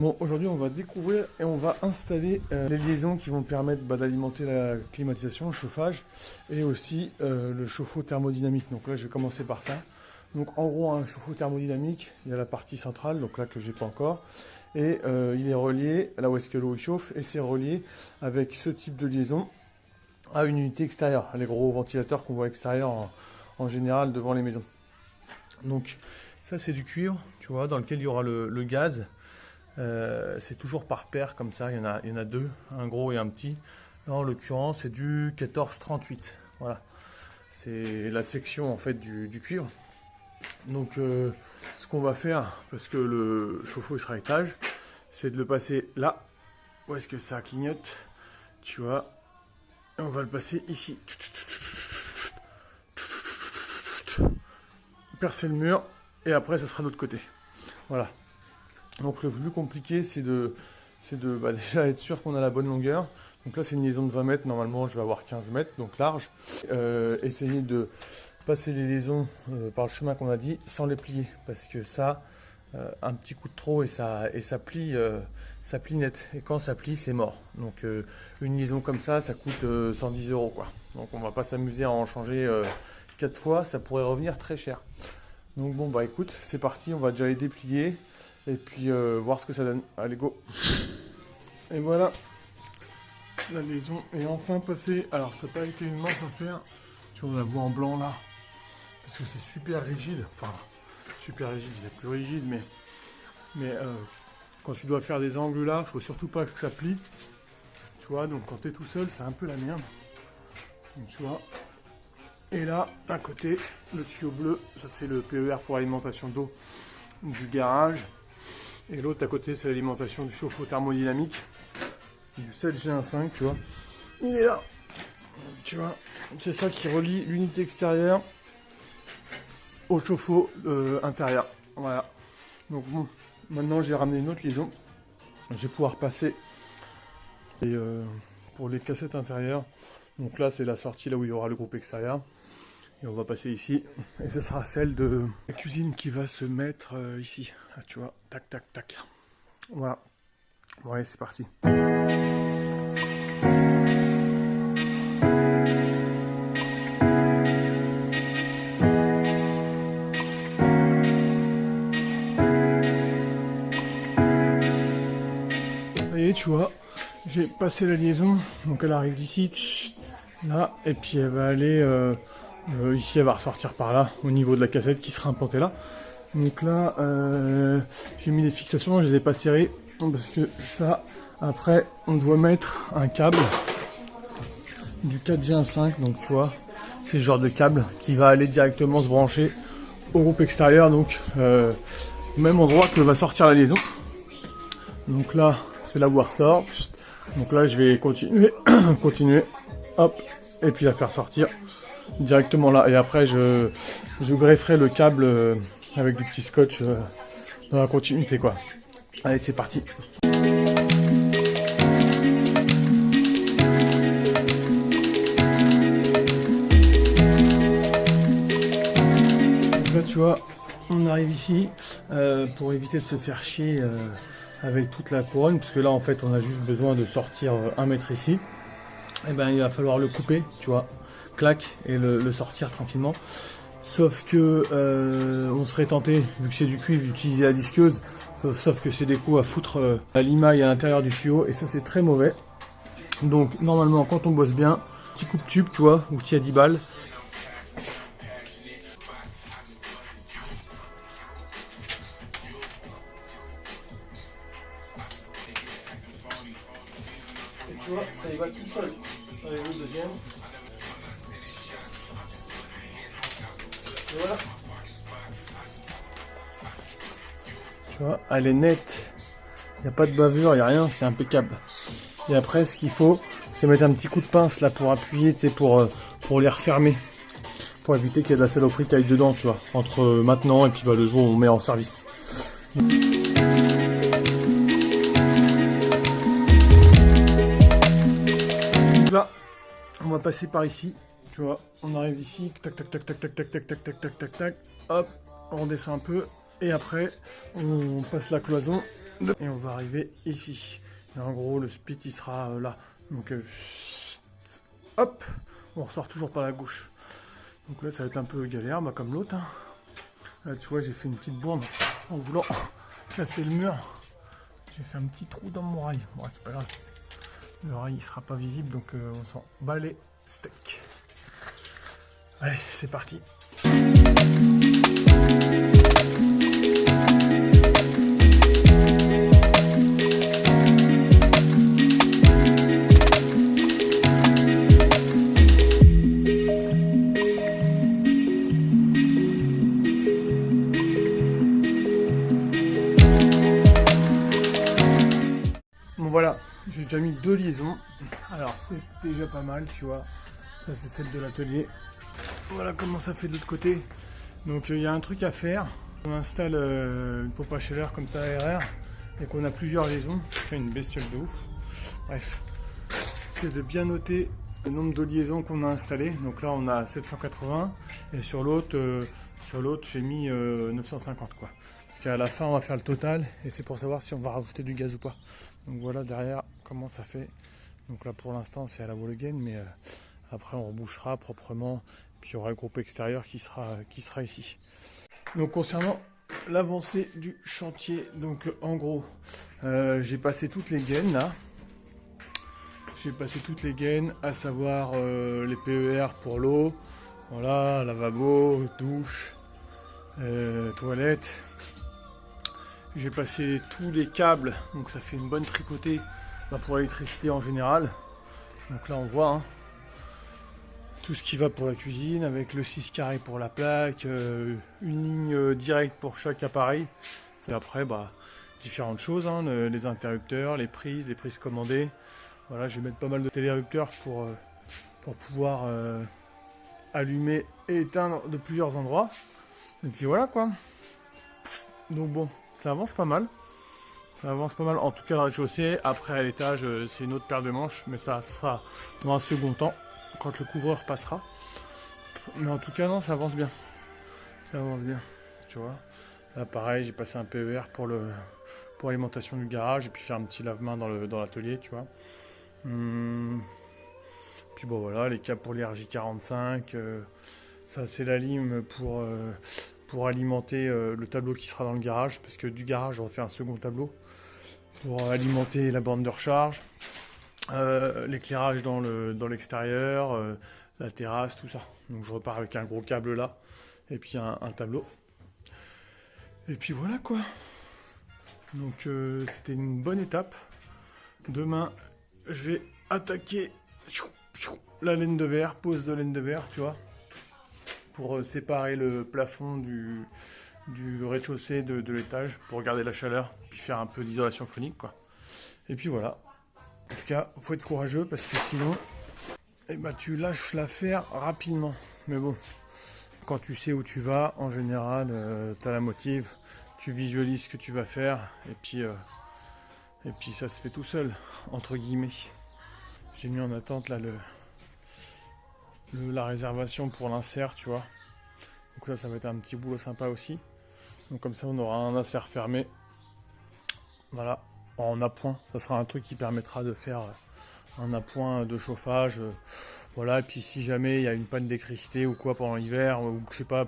Bon, aujourd'hui on va découvrir et on va installer les liaisons qui vont permettre d'alimenter la climatisation, le chauffage et aussi le chauffe-eau thermodynamique. Donc là je vais commencer par ça. Donc en gros un chauffe-eau thermodynamique, il y a la partie centrale, donc là que j'ai pas encore. Et il est relié, là où est-ce que l'eau chauffe, et c'est relié avec ce type de liaison à une unité extérieure, les gros ventilateurs qu'on voit extérieurs en général devant les maisons. Donc ça c'est du cuivre, tu vois, dans lequel il y aura le gaz. C'est toujours par paire comme ça, il y en a deux, un gros et un petit. Là, en l'occurrence c'est du 1438, voilà. C'est la section en fait du cuivre. Donc ce qu'on va faire, parce que le chauffe-eau il sera à étage, c'est de le passer là, où est-ce que ça clignote, tu vois, et on va le passer ici. Percer le mur, et après ça sera de l'autre côté. Voilà. Donc le plus compliqué c'est de déjà être sûr qu'on a la bonne longueur. Donc là c'est une liaison de 20 mètres, normalement je vais avoir 15 mètres, donc large. Essayer de passer les liaisons par le chemin qu'on a dit sans les plier, parce que ça, un petit coup de trop et ça plie net. Et quand ça plie c'est mort. Donc une liaison comme ça coûte 110 € quoi. Donc on va pas s'amuser à en changer 4 fois, ça pourrait revenir très cher. Donc bon bah écoute, c'est parti, on va déjà les déplier. Et puis voir ce que ça donne. Allez, go. Et voilà, la liaison est enfin passée. Alors ça n'a pas été une mince affaire. Tu vois, on la voit en blanc là. Parce que c'est super rigide. Enfin, super rigide, il est plus rigide, mais quand tu dois faire des angles là, faut surtout pas que ça plie. Tu vois, donc quand tu es tout seul, c'est un peu la merde. Donc tu vois. Et là, à côté, le tuyau bleu, ça c'est le PER pour alimentation d'eau du garage. Et l'autre à côté, c'est l'alimentation du chauffe-eau thermodynamique du 7G15, tu vois. Il est là, tu vois. C'est ça qui relie l'unité extérieure au chauffe-eau intérieur. Voilà. Donc bon, maintenant j'ai ramené une autre liaison. Je vais pouvoir passer et, pour les cassettes intérieures. Donc là, c'est la sortie là où il y aura le groupe extérieur. Et on va passer ici. Et ce sera celle de la cuisine qui va se mettre ici. Là, tu vois, tac, tac, tac. Voilà. Bon, allez, c'est parti. Ça y est, tu vois, j'ai passé la liaison. Donc elle arrive d'ici, là, et puis elle va aller ici, elle va ressortir par là, au niveau de la cassette qui sera implantée là. Donc là, j'ai mis des fixations, je les ai pas serrées, parce que ça, après, on doit mettre un câble du 4G15, donc tu vois, c'est ce genre de câble qui va aller directement se brancher au groupe extérieur, donc au même endroit que va sortir la liaison. Donc là, c'est là où elle ressort. Donc là, je vais continuer, hop, et puis la faire sortir directement là. Et après, je grefferai le câble avec du petit scotch dans la continuité, quoi. Allez, c'est parti. Donc là, tu vois, on arrive ici pour éviter de se faire chier avec toute la couronne, parce que là, en fait, on a juste besoin de sortir 1 mètre ici. Et ben, il va falloir le couper, tu vois, clac, et le sortir tranquillement. Sauf que on serait tenté, vu que c'est du cuivre, d'utiliser la disqueuse, sauf que c'est des coups à foutre à limaille à l'intérieur du tuyau, et ça c'est très mauvais. Donc normalement quand on bosse bien, petit coupe tube, tu vois, ou qui a 10 balles. Et tu vois, ça y va tout seul. Allez, le deuxième. Et voilà. Tu vois, elle est nette. Il n'y a pas de bavure, il n'y a rien, c'est impeccable. Et après, ce qu'il faut, c'est mettre un petit coup de pince là pour appuyer, tu sais, pour les refermer. Pour éviter qu'il y ait de la saloperie qui aille dedans, tu vois. Entre maintenant et puis le jour où on met en service. Donc là, on va passer par ici. Tu vois, on arrive ici, tac tac tac tac tac tac tac tac tac tac tac tac, hop, on redescend un peu, et après on passe la cloison, Et on va arriver ici. Et en gros, le split, il sera là. Donc, hop, on ressort toujours par la gauche. Donc là, ça va être un peu galère, bah, comme l'autre. Hein. Là, tu vois, j'ai fait une petite bourde en voulant casser le mur. J'ai fait un petit trou dans mon rail. Bon, c'est pas grave. Le rail, il sera pas visible, donc on s'en bat les steaks. Allez, c'est parti. Bon voilà, j'ai déjà mis 2 liaisons. Alors c'est déjà pas mal, tu vois. Ça c'est celle de l'atelier. Voilà comment ça fait de l'autre côté. Donc il y a un truc à faire. On installe une pompe à chaleur comme ça ARR et qu'on a plusieurs liaisons. C'est une bestiole de ouf. Bref, c'est de bien noter le nombre de liaisons qu'on a installées. Donc là on a 780 et sur l'autre j'ai mis 950 quoi. Parce qu'à la fin on va faire le total et c'est pour savoir si on va rajouter du gaz ou pas. Donc voilà derrière comment ça fait. Donc là pour l'instant c'est à la wall again, mais après on rebouchera proprement. Puis il y aura le groupe extérieur qui sera ici. Donc concernant l'avancée du chantier, donc en gros j'ai passé toutes les gaines là. J'ai passé toutes les gaines, à savoir les PER pour l'eau, voilà, lavabo, douche, toilette. J'ai passé tous les câbles, donc ça fait une bonne tricotée pour l'électricité en général. Donc là on voit hein, tout ce qui va pour la cuisine, avec le 6 carré pour la plaque, une ligne directe pour chaque appareil. Et après différentes choses, hein, les interrupteurs, les prises commandées. Voilà, je vais mettre pas mal de télérupteurs pour pouvoir allumer et éteindre de plusieurs endroits. Et puis voilà quoi. Donc bon, ça avance pas mal. Ça avance pas mal, en tout cas le rez-de-chaussée. Après à l'étage, c'est une autre paire de manches, mais ça sera dans un second temps, quand le couvreur passera. Mais en tout cas, non, ça avance bien. Ça avance bien, tu vois. Là pareil, j'ai passé un PER pour l'alimentation du garage, et puis faire un petit lave-main dans l'atelier, tu vois. Puis bon voilà, les câbles pour les RJ45, ça c'est la lime pour alimenter le tableau qui sera dans le garage, parce que du garage on va faire un second tableau pour alimenter la borne de recharge, l'éclairage dans l'extérieur, la terrasse, tout ça. Donc je repars avec un gros câble là, et puis un tableau. Et puis voilà quoi. Donc c'était une bonne étape. Demain je vais attaquer la laine de verre, pose de laine de verre, tu vois, pour séparer le plafond du rez-de-chaussée de l'étage, pour garder la chaleur, puis faire un peu d'isolation phonique, quoi. Et puis voilà. En tout cas, faut être courageux, parce que sinon, tu lâches l'affaire rapidement. Mais bon, quand tu sais où tu vas, en général, tu as la motive, tu visualises ce que tu vas faire, et puis ça se fait tout seul, entre guillemets. J'ai mis en attente là la réservation pour l'insert, tu vois. Donc là, ça va être un petit boulot sympa aussi. Donc comme ça, on aura un insert fermé. Voilà, en appoint. Ça sera un truc qui permettra de faire un appoint de chauffage. Voilà, et puis si jamais il y a une panne d'électricité ou quoi pendant l'hiver, ou je sais pas,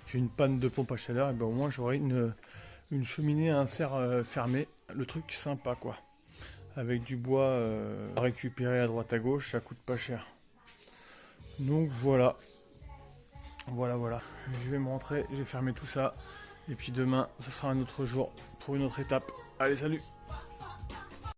j'ai une panne de pompe à chaleur, et ben au moins j'aurai une cheminée à insert fermé. Le truc sympa, quoi. Avec du bois récupéré à droite à gauche, ça coûte pas cher. Donc voilà. Voilà. Je vais me rentrer, j'ai fermé tout ça. Et puis demain, ce sera un autre jour pour une autre étape. Allez, salut!